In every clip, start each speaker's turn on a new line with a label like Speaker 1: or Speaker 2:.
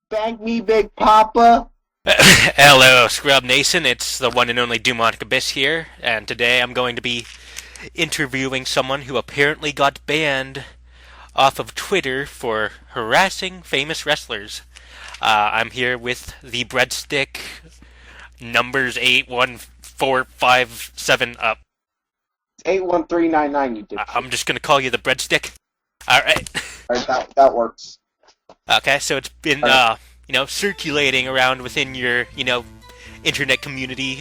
Speaker 1: Thank me, Big Papa.
Speaker 2: Hello, Scrub Nation. It's the one and only Dumont Abyss here, and today I'm going to be interviewing someone who apparently got banned off of Twitter for harassing famous wrestlers. I'm here with the breadstick numbers 81457 up.
Speaker 1: 81399, you dipshit.
Speaker 2: I'm just gonna call you the breadstick. All right.
Speaker 1: Alright, that works.
Speaker 2: Okay, so it's been
Speaker 1: Alright.
Speaker 2: circulating around within your internet community,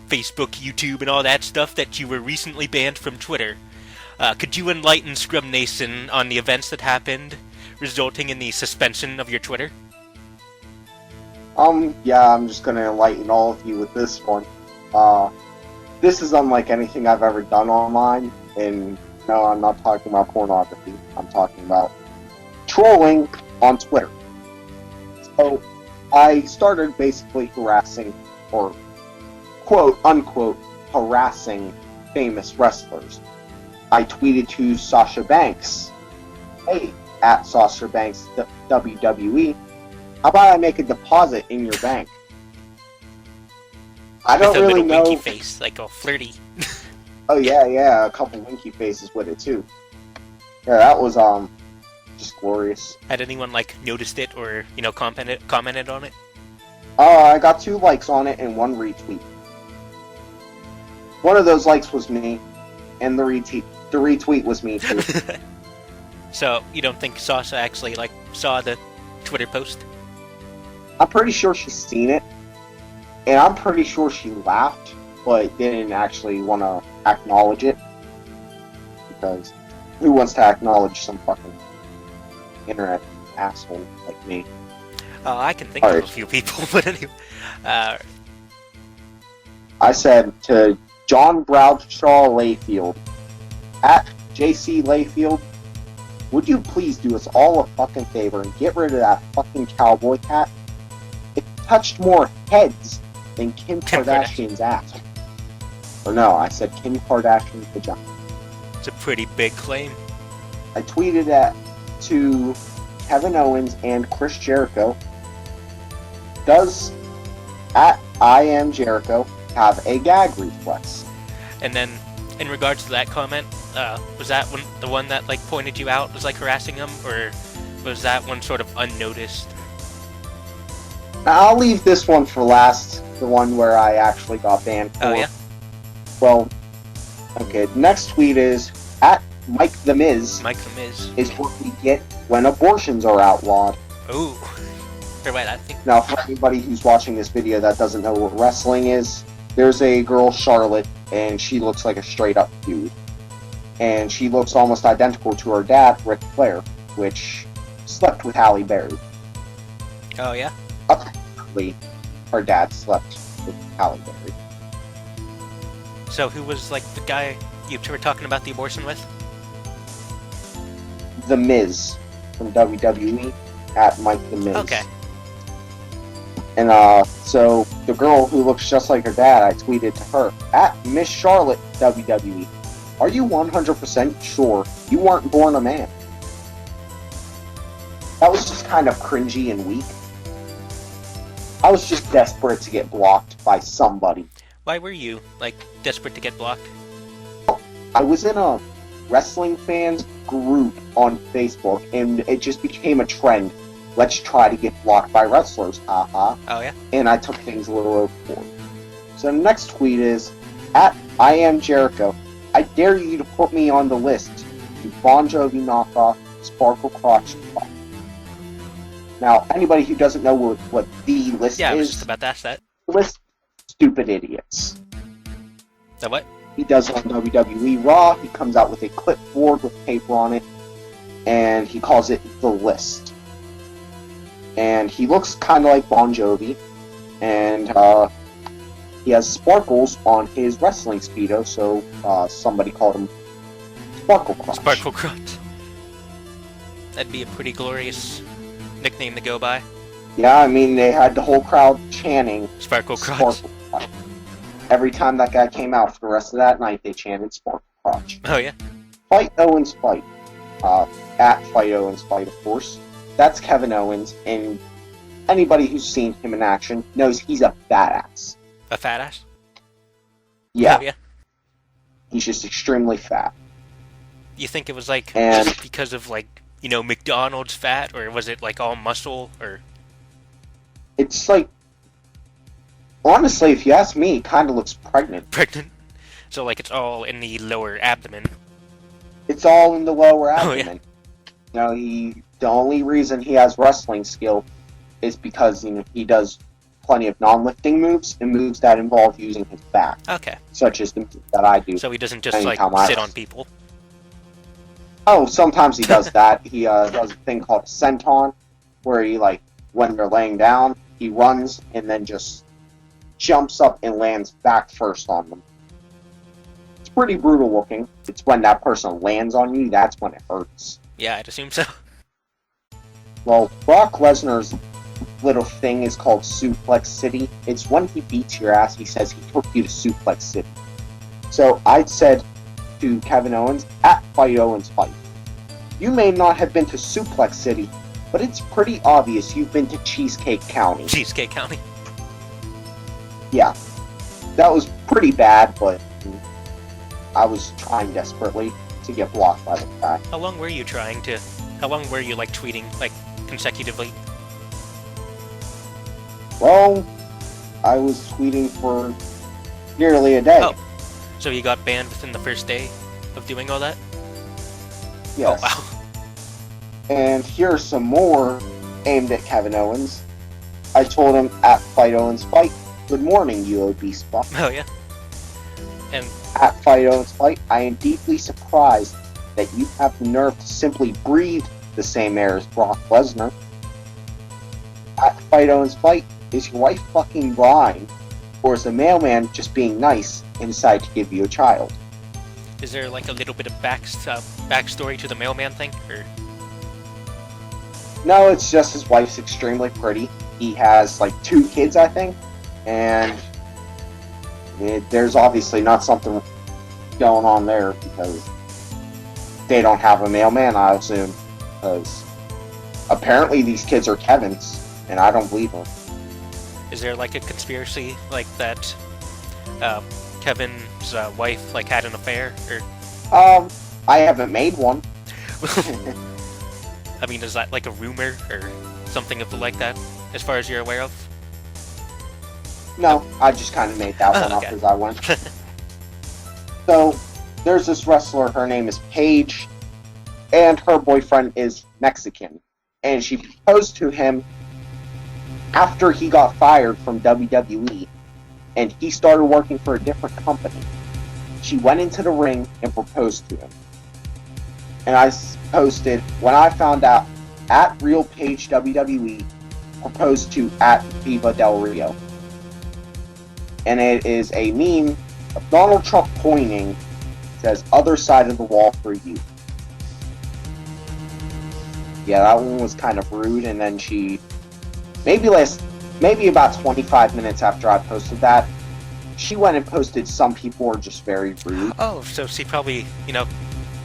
Speaker 2: Facebook, YouTube, and all that stuff that you were recently banned from Twitter. Could you enlighten Scrub Nation on the events that happened, resulting in the suspension of your Twitter?
Speaker 1: Yeah, I'm just gonna enlighten all of you with this one. This is unlike anything I've ever done online, and no, I'm not talking about pornography. I'm talking about trolling on Twitter. So, I started basically harassing, or quote unquote, harassing famous wrestlers. I tweeted to Sasha Banks, hey, at Sasha Banks WWE, how about I make a deposit in your bank? I
Speaker 2: With
Speaker 1: don't
Speaker 2: a
Speaker 1: really
Speaker 2: little winky
Speaker 1: know.
Speaker 2: face, like all flirty.
Speaker 1: Oh yeah, a couple winky faces with it too. Yeah, that was just glorious.
Speaker 2: Had anyone noticed it or commented on it?
Speaker 1: I got 2 likes on it and 1 retweet. One of those likes was me, and the retweet was me too.
Speaker 2: So you don't think Sasha actually saw the Twitter post?
Speaker 1: I'm pretty sure she's seen it, and I'm pretty sure she laughed, but didn't actually want to acknowledge it, because who wants to acknowledge some fucking internet asshole like me?
Speaker 2: I can think of a
Speaker 1: Alright,
Speaker 2: few people, but anyway. Uh,
Speaker 1: I said to John Bradshaw Layfield, at JC Layfield, would you please do us all a fucking favor and get rid of that fucking cowboy hat? It touched more heads than Kim
Speaker 2: Kim Kardashian.
Speaker 1: Kardashian's ass. Or no, I said Kim Kardashian's vagina.
Speaker 2: It's a pretty big claim.
Speaker 1: I tweeted that to Kevin Owens and Chris Jericho. Does at I am Jericho have a gag reflex?
Speaker 2: And then, in regards to that comment, was that the one that pointed you out was harassing him, or was that one sort of unnoticed?
Speaker 1: Now, I'll leave this one for last, the one where I actually got banned for.
Speaker 2: Oh yeah.
Speaker 1: Well, okay, the next tweet is at Mike the Miz
Speaker 2: Mike the Miz.
Speaker 1: is what we get when abortions are outlawed.
Speaker 2: Ooh. Or wait, I think.
Speaker 1: Now, for anybody who's watching this video that doesn't know what wrestling is, there's a girl, Charlotte, and she looks like a straight up dude. And she looks almost identical to her dad, Ric Flair, which slept with Halle Berry.
Speaker 2: Oh yeah.
Speaker 1: Apparently, her dad slept with Halle Berry.
Speaker 2: So who was the guy you were talking about the abortion with?
Speaker 1: The Miz from WWE at Mike the Miz.
Speaker 2: Okay.
Speaker 1: And so the girl who looks just like her dad, I tweeted to her at Miss Charlotte WWE. Are you 100% sure you weren't born a man? That was just kind of cringy and weak. I was just desperate to get blocked by somebody.
Speaker 2: Why were you desperate to get blocked?
Speaker 1: I was in a wrestling fans group on Facebook, and it just became a trend. Let's try to get blocked by wrestlers, haha.
Speaker 2: Oh yeah.
Speaker 1: And I took things a little overboard. So the next tweet is, at I am Jericho, I dare you to put me on the list. You Bon Jovi knockoff, Sparkle Crotch. Now, anybody who doesn't know what the list
Speaker 2: Yeah, I was just
Speaker 1: is,
Speaker 2: about to ask that.
Speaker 1: the list, stupid idiots.
Speaker 2: The what?
Speaker 1: He does it on WWE Raw. He comes out with a clipboard with paper on it, and he calls it The List. And he looks kind of like Bon Jovi, and he has sparkles on his wrestling Speedo, so somebody called him Sparkle Crotch.
Speaker 2: Sparkle Crotch. That'd be a pretty glorious nickname to go by.
Speaker 1: Yeah, I mean, they had the whole crowd chanting
Speaker 2: Sparkle Crotch.
Speaker 1: Sparkle Crotch. Every time that guy came out for the rest of that night, they chanted Sparkle Crotch.
Speaker 2: Oh yeah.
Speaker 1: Fight Owens Fight. At Fight Owens Fight, of course. That's Kevin Owens, and anybody who's seen him in action knows he's a badass.
Speaker 2: A fat ass?
Speaker 1: Yeah,
Speaker 2: Oh, yeah.
Speaker 1: he's just extremely fat.
Speaker 2: You think it was like
Speaker 1: And-
Speaker 2: just because of like, you know, McDonald's fat, or was it like all muscle, or
Speaker 1: It's like, honestly, if you ask me, he kind of looks pregnant.
Speaker 2: pregnant? So like it's all in the lower abdomen.
Speaker 1: It's all in the lower
Speaker 2: Oh, yeah.
Speaker 1: abdomen. You know, the only reason he has wrestling skill is because he does plenty of non-lifting moves and moves that involve using his back,
Speaker 2: Okay.
Speaker 1: such as the moves that I do.
Speaker 2: So he doesn't just like
Speaker 1: Anytime I
Speaker 2: sit
Speaker 1: was-
Speaker 2: on people.
Speaker 1: Oh, sometimes he does that. He does a thing called a senton, where he, like, when they're laying down, he runs and then just jumps up and lands back first on them. It's pretty brutal looking. It's when that person lands on you, that's when it hurts.
Speaker 2: Yeah, I'd assume so.
Speaker 1: Well, Brock Lesnar's little thing is called Suplex City. It's when he beats your ass, he says he took you to Suplex City. So I said to Kevin Owens, at Fight Owens Fight, you may not have been to Suplex City, but it's pretty obvious you've been to Cheesecake County.
Speaker 2: Cheesecake County.
Speaker 1: Yeah, that was pretty bad, but I was trying desperately to get blocked by the guy.
Speaker 2: How long were you like tweeting like consecutively?
Speaker 1: Well, I was tweeting for nearly a day.
Speaker 2: Oh. So you got banned within the first day of doing all that?
Speaker 1: Yes.
Speaker 2: Oh wow.
Speaker 1: And here are some more aimed at Kevin Owens. I told him at Fight Owens Fight, good morning, you obese fuck.
Speaker 2: Oh yeah. And
Speaker 1: At Fight Owens Fight, I am deeply surprised that you have the nerve to simply breathe the same air as Brock Lesnar. At Fight Owens Fight, is your wife fucking blind? Or is the mailman just being nice and decided to give you a child?
Speaker 2: is there like a little bit of backstory to the mailman thing, or
Speaker 1: No, it's just his wife's extremely pretty. He has like 2 kids, I think, and there's obviously not something going on there because they don't have a mailman, I assume, because apparently these kids are Kevin's, and I don't believe them.
Speaker 2: is there like a conspiracy like that Kevin's wife like had an affair, or
Speaker 1: I haven't made one.
Speaker 2: I mean, is that like a rumor or something of like that, as far as you're aware of?
Speaker 1: No, I just kind of made that one up
Speaker 2: Okay.
Speaker 1: as I went. So, there's this wrestler, her name is Paige, and her boyfriend is Mexican. And she proposed to him after he got fired from WWE, and he started working for a different company. She went into the ring and proposed to him. And I posted, when I found out, at Real Paige WWE proposed to at Viva Del Rio. And it is a meme of Donald Trump pointing, says other side of the wall for you. Yeah, that one was kind of rude, and then she maybe about 25 minutes after I posted that, she went and posted some people were just very rude.
Speaker 2: Oh, so she probably, you know,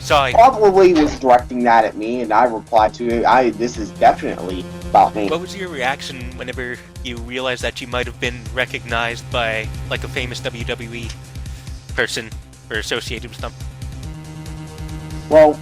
Speaker 2: saw.
Speaker 1: Probably was directing that at me, and I replied to it, this is definitely about me.
Speaker 2: What was your reaction whenever you realized that you might have been recognized by like a famous WWE person or associated with them?
Speaker 1: Well,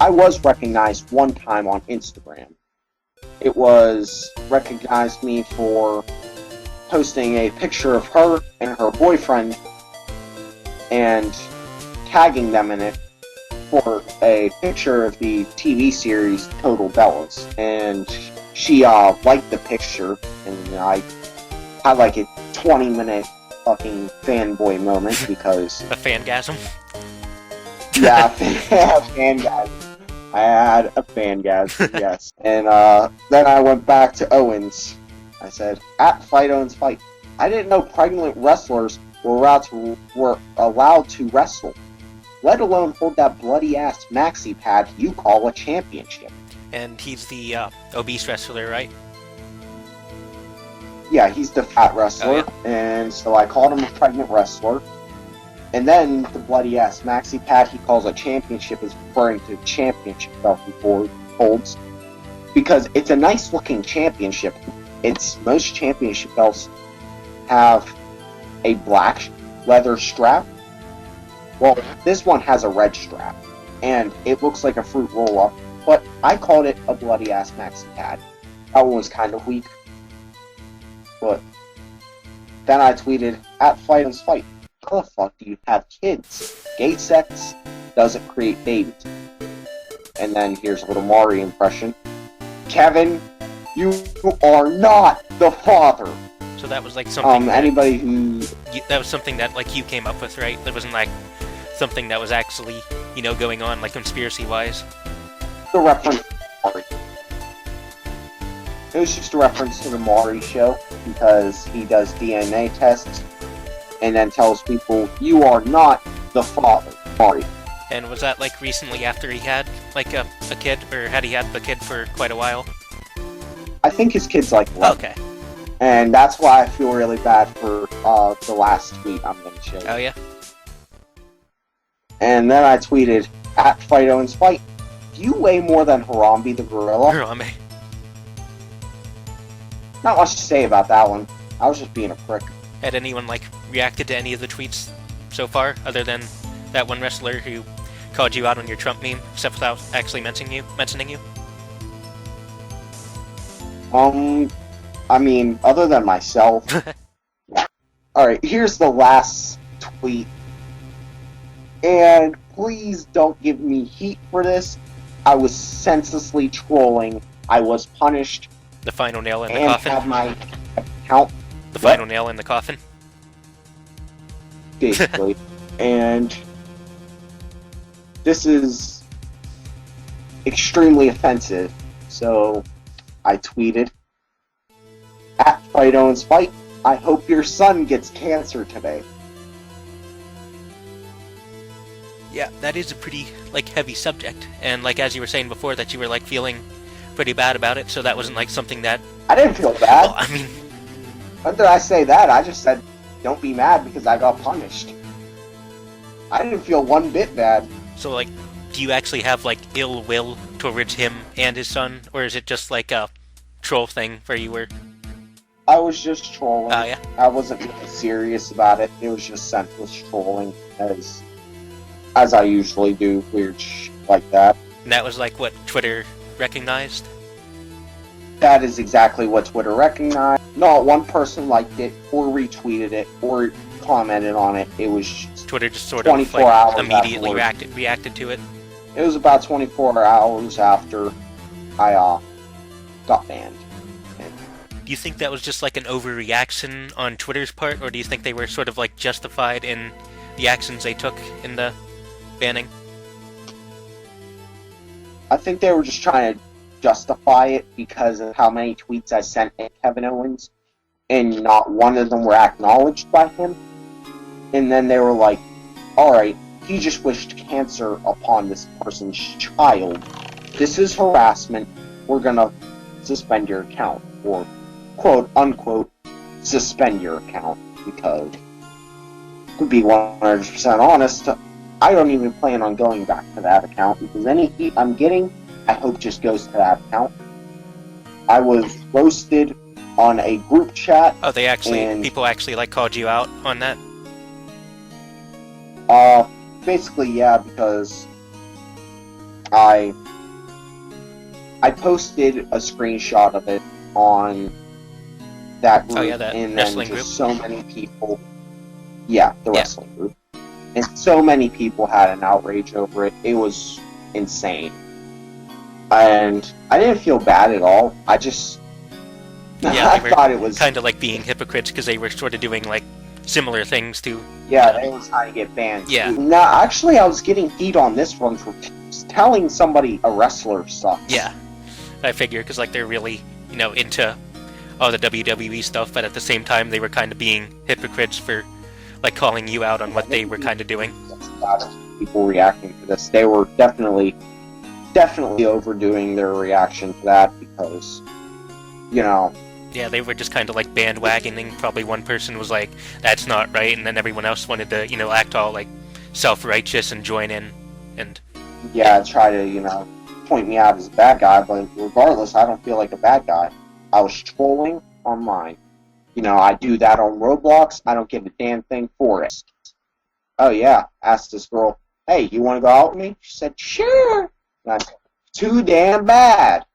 Speaker 1: I was recognized one time on Instagram. It was recognized me for posting a picture of her and her boyfriend and tagging them in it for a picture of the TV series Total Bellas. And she liked the picture, and I had like a 20-minute fucking fanboy moment because
Speaker 2: A fangasm?
Speaker 1: yeah, fangasm. I had a fangasm, yes. And then I went back to Owens. I said, at Fight Owens Fight, I didn't know pregnant wrestlers were allowed to wrestle, let alone hold that bloody ass maxi pad you call a championship.
Speaker 2: And he's the obese wrestler, right?
Speaker 1: Yeah, he's the fat wrestler,
Speaker 2: Oh,
Speaker 1: and so I called him a pregnant wrestler. And then the bloody ass maxi pad he calls a championship is referring to the championship belt he holds, because it's a nice looking championship, most championship belts have a black leather strap. Well, this one has a red strap, and it looks like a fruit roll-up, but I called it a bloody-ass maxi pad. That one was kind of weak. But then I tweeted, at Fight and Spite, how the fuck do you have kids? Gay sex doesn't create babies. And then here's a little Mari impression. Kevin, you are not the father.
Speaker 2: So that was like something.
Speaker 1: Anybody who
Speaker 2: that was something that like you came up with, right? That wasn't like something that was actually going on like conspiracy-wise.
Speaker 1: The reference to Mari. It was just a reference to the Mari show because he does DNA tests and then tells people you are not the father, Mari.
Speaker 2: And was that like recently after he had like a kid, or had he had the kid for quite a while?
Speaker 1: I think his kid's like 11.
Speaker 2: Okay.
Speaker 1: And that's why I feel really bad for the last tweet I'm going to show you.
Speaker 2: Oh yeah.
Speaker 1: And then I tweeted, at Fido and Spite, do you weigh more than Harambe the gorilla?
Speaker 2: Harambe.
Speaker 1: Not much to say about that one. I was just being a prick.
Speaker 2: Had anyone like reacted to any of the tweets so far, other than that one wrestler who called you out on your Trump meme, except without actually mentioning you?
Speaker 1: I mean, other than myself. Alright, here's the last tweet. And please don't give me heat for this. I was senselessly trolling. I was punished.
Speaker 2: The final nail in the
Speaker 1: and
Speaker 2: coffin?
Speaker 1: Have my account.
Speaker 2: The final nail in the coffin?
Speaker 1: Basically. And this is extremely offensive. So I tweeted, at Fido and Spite, I hope your son gets cancer today.
Speaker 2: Yeah, that is a pretty, like, heavy subject. And, like, as you were saying before, that you were, like, feeling pretty bad about it, so that wasn't, like, something that...
Speaker 1: I didn't feel bad.
Speaker 2: Well, I mean...
Speaker 1: When did I say that? I just said, don't be mad because I got punished. I didn't feel one bit bad.
Speaker 2: So, like, do you actually have, like, ill will towards him and his son? Or is it just, like, a troll thing where you were...
Speaker 1: I was just trolling.
Speaker 2: Oh, yeah?
Speaker 1: I wasn't really serious about it. It was just senseless trolling, as I usually do, weird shit like that.
Speaker 2: And that was, like, what Twitter recognized?
Speaker 1: That is exactly what Twitter recognized. Not one person liked it, or retweeted it, or commented on it. It was just
Speaker 2: Twitter just sort
Speaker 1: 24
Speaker 2: of, like,
Speaker 1: hours
Speaker 2: immediately
Speaker 1: afterwards.
Speaker 2: reacted to it?
Speaker 1: It was about 24 hours after I got banned.
Speaker 2: Do you think that was just like an overreaction on Twitter's part, or do you think they were sort of like justified in the actions they took in the banning?
Speaker 1: I think they were just trying to justify it because of how many tweets I sent at Kevin Owens, and not one of them were acknowledged by him. And then they were like, alright, he just wished cancer upon this person's child. This is harassment. We're gonna suspend your account. Or, quote, unquote, suspend your account. Because, to be 100% honest, I don't even plan on going back to that account, because any heat I'm getting, I hope just goes to that account. I was roasted on a group chat.
Speaker 2: Oh, people actually like called you out on that?
Speaker 1: Basically, yeah, because I posted a screenshot of it on that group,
Speaker 2: oh, yeah, that
Speaker 1: and
Speaker 2: wrestling
Speaker 1: then just
Speaker 2: group?
Speaker 1: so many people, wrestling group, and so many people had an outrage over it. It was insane, and I didn't feel bad at all. I just,
Speaker 2: yeah,
Speaker 1: I thought it was
Speaker 2: kind of like being hypocrites because they were sort of doing like similar things to.
Speaker 1: Yeah, they was trying to get banned.
Speaker 2: Yeah.
Speaker 1: No, actually, I was getting heat on this one for telling somebody a wrestler sucks.
Speaker 2: Yeah, I figure because like they're really into all the WWE stuff, but at the same time they were kind of being hypocrites for like calling you out on what they were kind of doing.
Speaker 1: People reacting to this, they were definitely overdoing their reaction to that because,
Speaker 2: Yeah, they were just kind of like bandwagoning. Probably one person was like, "That's not right," and then everyone else wanted to, act all like self-righteous and join in, and
Speaker 1: try to, point me out as a bad guy. But regardless, I don't feel like a bad guy. I was trolling. online. You know, I do that on Roblox. I don't get a damn thing for it. Oh yeah, asked this girl, hey, you want to go out with me? She said, sure. And I said, too damn bad.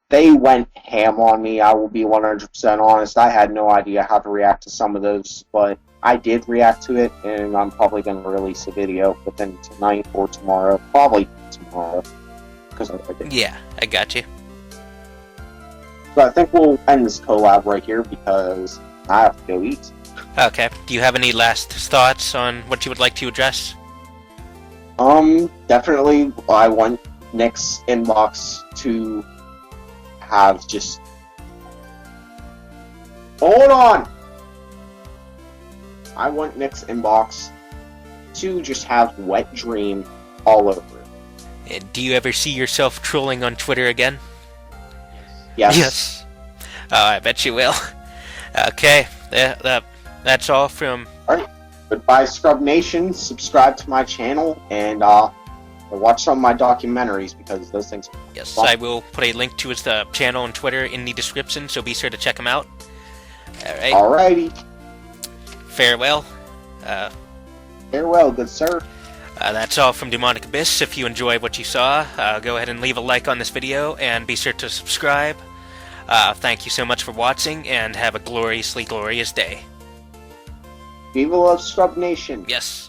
Speaker 1: They went ham on me. I will be 100% honest. I had no idea how to react to some of those, but I did react to it, and I'm probably going to release a video within tonight or tomorrow. Probably tomorrow, because I did.
Speaker 2: Yeah, I got you.
Speaker 1: So I think we'll end this collab right here because I have to go eat.
Speaker 2: Okay. Do you have any last thoughts on what you would like to address?
Speaker 1: Definitely I want Nick's inbox to have just... Hold on! I want Nick's inbox to just have wet dream all over it.
Speaker 2: Do you ever see yourself trolling on Twitter again?
Speaker 1: Yes.
Speaker 2: Oh, I bet you will. Okay. That's all from...
Speaker 1: Alright. Goodbye, Scrub Nation. Subscribe to my channel and watch some of my documentaries because those things are
Speaker 2: Yes,
Speaker 1: fun.
Speaker 2: I will put a link to his channel and Twitter in the description, so be sure to check him out. Alright.
Speaker 1: Alrighty.
Speaker 2: Farewell.
Speaker 1: Farewell, good sir.
Speaker 2: That's all from Demonic Abyss. If you enjoyed what you saw, go ahead and leave a like on this video, and be sure to subscribe. Thank you so much for watching, and have a gloriously glorious day.
Speaker 1: Viva Love Scrub Nation.
Speaker 2: Yes.